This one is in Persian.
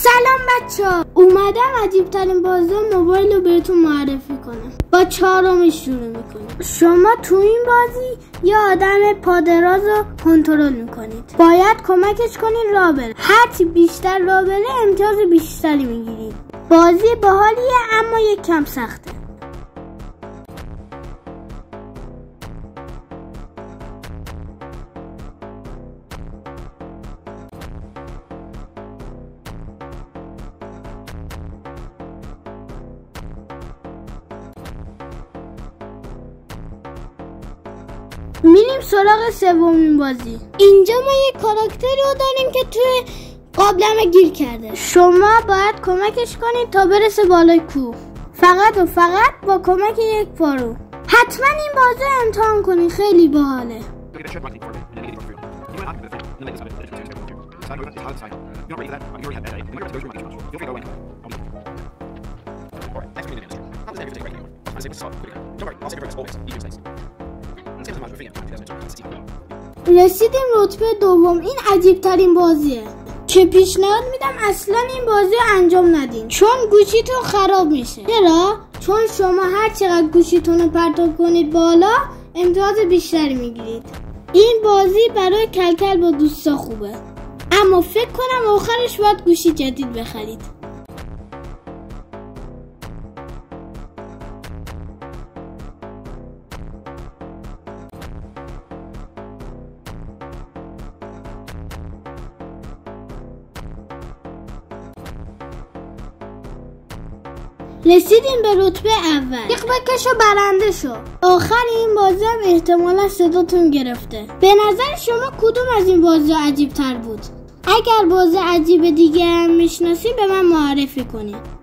سلام بچه‌ها، اومدم عجیب ترین بازی موبایل رو بهتون معرفی کنم. با 4 شروع میکنیم. شما تو این بازی یه آدم پادراز رو کنترل میکنید. باید کمکش کنید راه بره. هرچی بیشتر راه بره امتیاز بیشتری میگیرید. بازی باحالیه اما یک کم سخته. میریم سراغ سومین بازی. اینجا ما یک کاراکتری رو داریم که توی قابلمه گیر کرده. شما باید کمکش کنید تا برسه بالای کوه. فقط و فقط با کمک یک پارو. حتما این بازی رو امتحان کنید، خیلی باحاله. رسیدیم رتبه دوم. این عجیب ترین بازیه که پیشنهاد میدم اصلا این بازی رو انجام ندین، چون گوشیتون خراب میشه. چرا؟ چون شما هر چقدر گوشیتون رو پرتاب کنید بالا امتیاز بیشتری میگیرید. این بازی برای کلکل با دوستا خوبه، اما فکر کنم آخرش باید گوشی جدید بخرید. رسیدیم به رتبه اول. یک بکش و برنده شو. آخر این بازی هم احتمالا صداتون گرفته. به نظر شما کدوم از این بازی عجیب تر بود؟ اگر بازی عجیب دیگه هم میشناسید به من معرفی کنید.